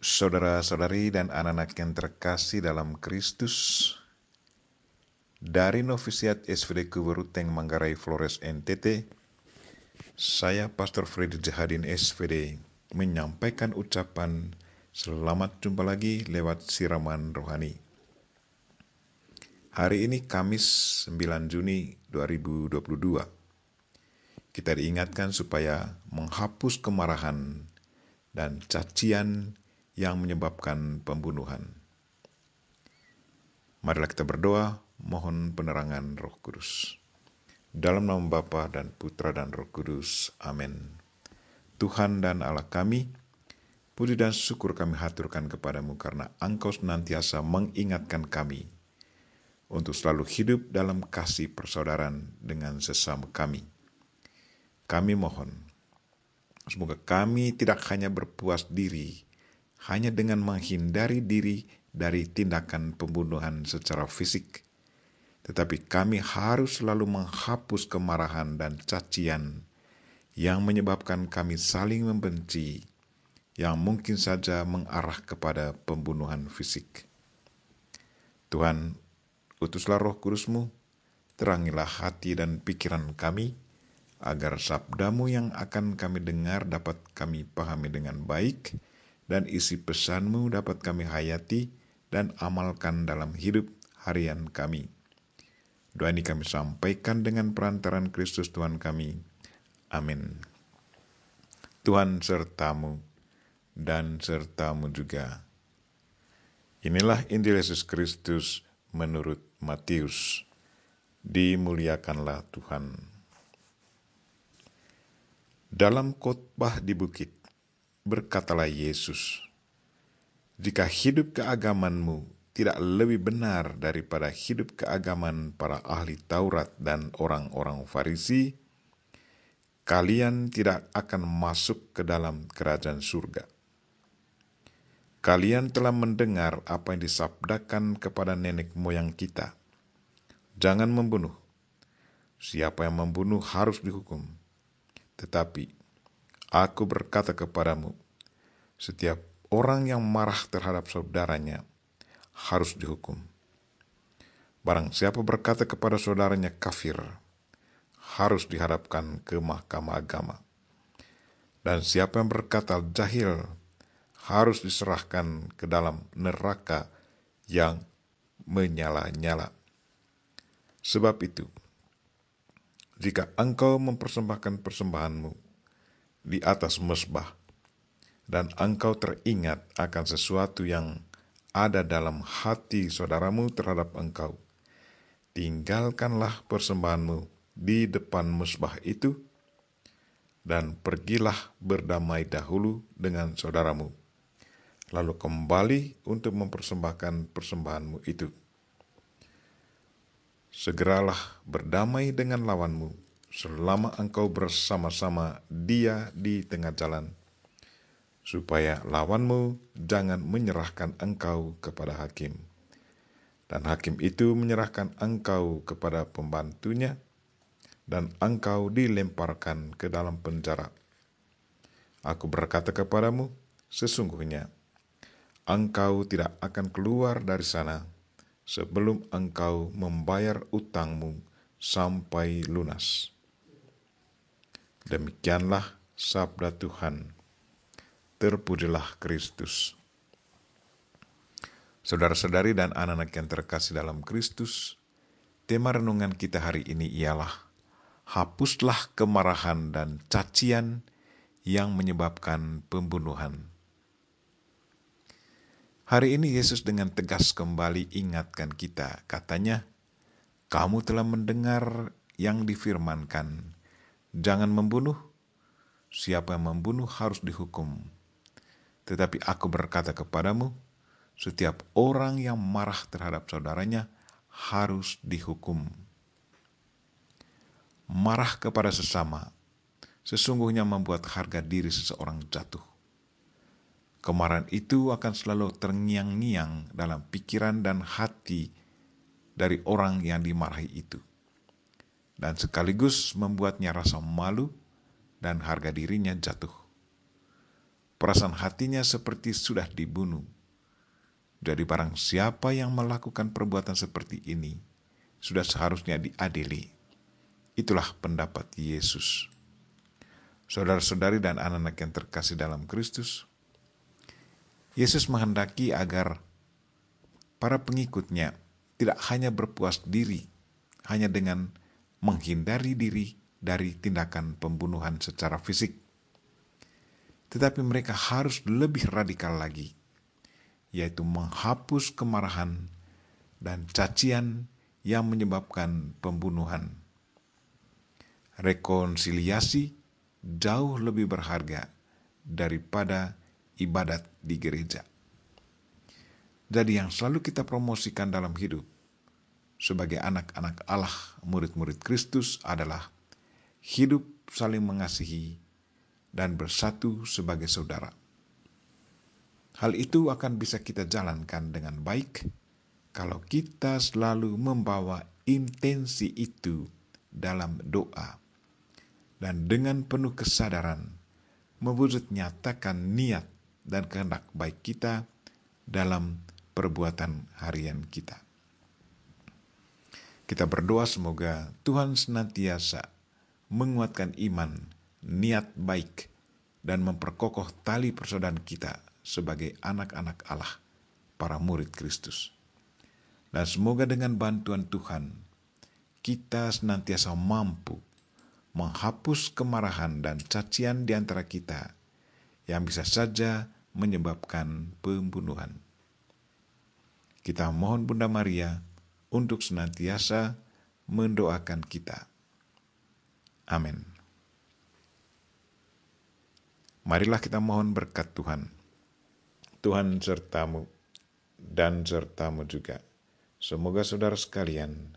Saudara-saudari dan anak-anak yang terkasih dalam Kristus, dari Novisiat SVD Kuburuteng Manggarai Flores NTT, saya Pastor Freddy Jahadin SVD menyampaikan ucapan selamat jumpa lagi lewat siraman rohani. Hari ini Kamis 9 Juni 2022. Kita diingatkan supaya menghapus kemarahan dan cacian yang menyebabkan pembunuhan. Marilah kita berdoa, mohon penerangan Roh Kudus. Dalam nama Bapa dan Putra dan Roh Kudus. Amin. Tuhan dan Allah kami, puji dan syukur kami haturkan kepadamu karena Engkau senantiasa mengingatkan kami untuk selalu hidup dalam kasih persaudaraan dengan sesama kami. Kami mohon, semoga kami tidak hanya berpuas diri hanya dengan menghindari diri dari tindakan pembunuhan secara fisik, tetapi kami harus selalu menghapus kemarahan dan cacian yang menyebabkan kami saling membenci, yang mungkin saja mengarah kepada pembunuhan fisik. Tuhan, utuslah Roh Kudus-Mu, terangilah hati dan pikiran kami, agar sabda-Mu yang akan kami dengar dapat kami pahami dengan baik, dan isi pesan-Mu dapat kami hayati dan amalkan dalam hidup harian kami. Doa ini kami sampaikan dengan perantaran Kristus Tuhan kami. Amin. Tuhan sertamu dan sertamu juga. Inilah Injil Yesus Kristus menurut Matius. Dimuliakanlah Tuhan. Dalam khotbah di bukit, berkatalah Yesus, "Jika hidup keagamanmu tidak lebih benar daripada hidup keagaman para ahli Taurat dan orang-orang Farisi, kalian tidak akan masuk ke dalam kerajaan surga. Kalian telah mendengar apa yang disabdakan kepada nenek moyang kita. Jangan membunuh. Siapa yang membunuh harus dihukum. Tetapi Aku berkata kepadamu, setiap orang yang marah terhadap saudaranya harus dihukum. Barang siapa berkata kepada saudaranya kafir, harus dihadapkan ke mahkamah agama. Dan siapa yang berkata jahil, harus diserahkan ke dalam neraka yang menyala-nyala. Sebab itu, jika engkau mempersembahkan persembahanmu di atas mezbah, dan engkau teringat akan sesuatu yang ada dalam hati saudaramu terhadap engkau, tinggalkanlah persembahanmu di depan mezbah itu, dan pergilah berdamai dahulu dengan saudaramu, lalu kembali untuk mempersembahkan persembahanmu itu. Segeralah berdamai dengan lawanmu, selama engkau bersama-sama dia di tengah jalan, supaya lawanmu jangan menyerahkan engkau kepada hakim, dan hakim itu menyerahkan engkau kepada pembantunya, dan engkau dilemparkan ke dalam penjara. Aku berkata kepadamu, sesungguhnya engkau tidak akan keluar dari sana sebelum engkau membayar utangmu sampai lunas." Demikianlah sabda Tuhan. Terpujilah Kristus. Saudara-saudari dan anak-anak yang terkasih dalam Kristus, tema renungan kita hari ini ialah hapuslah kemarahan dan cacian yang menyebabkan pembunuhan. Hari ini Yesus dengan tegas kembali ingatkan kita, katanya, "Kamu telah mendengar yang difirmankan, jangan membunuh. Siapa yang membunuh harus dihukum. Tetapi aku berkata kepadamu, setiap orang yang marah terhadap saudaranya harus dihukum." Marah kepada sesama sesungguhnya membuat harga diri seseorang jatuh. Kemarahan itu akan selalu terngiang-ngiang dalam pikiran dan hati dari orang yang dimarahi itu, dan sekaligus membuatnya rasa malu dan harga dirinya jatuh. Perasaan hatinya seperti sudah dibunuh. Jadi barang siapa yang melakukan perbuatan seperti ini, sudah seharusnya diadili. Itulah pendapat Yesus. Saudara-saudari dan anak-anak yang terkasih dalam Kristus, Yesus menghendaki agar para pengikutnya tidak hanya berpuas diri hanya dengan menghindari diri dari tindakan pembunuhan secara fisik, tetapi mereka harus lebih radikal lagi, yaitu menghapus kemarahan dan cacian yang menyebabkan pembunuhan. Rekonsiliasi jauh lebih berharga daripada ibadat di gereja. Jadi yang selalu kita promosikan dalam hidup sebagai anak-anak Allah, murid-murid Kristus adalah hidup saling mengasihi dan bersatu sebagai saudara. Hal itu akan bisa kita jalankan dengan baik kalau kita selalu membawa intensi itu dalam doa dan dengan penuh kesadaran mewujud nyatakan niat dan kehendak baik kita dalam perbuatan harian kita. Kita berdoa semoga Tuhan senantiasa menguatkan iman, niat baik, dan memperkokoh tali persaudaraan kita sebagai anak-anak Allah, para murid Kristus. Dan semoga dengan bantuan Tuhan, kita senantiasa mampu menghapus kemarahan dan cacian di antara kita yang bisa saja menyebabkan pembunuhan. Kita mohon Bunda Maria untuk senantiasa mendoakan kita. Amin. Marilah kita mohon berkat Tuhan. Tuhan sertamu dan sertamu juga. Semoga saudara sekalian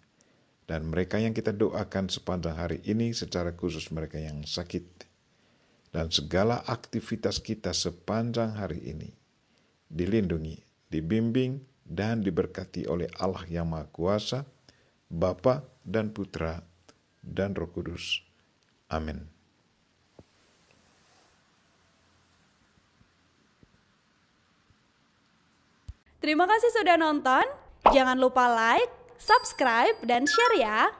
dan mereka yang kita doakan sepanjang hari ini, secara khusus mereka yang sakit, dan segala aktivitas kita sepanjang hari ini dilindungi, dibimbing, dan diberkati oleh Allah yang Maha Kuasa, Bapa dan Putra dan Roh Kudus. Amin. Terima kasih sudah nonton. Jangan lupa like, subscribe, dan share ya.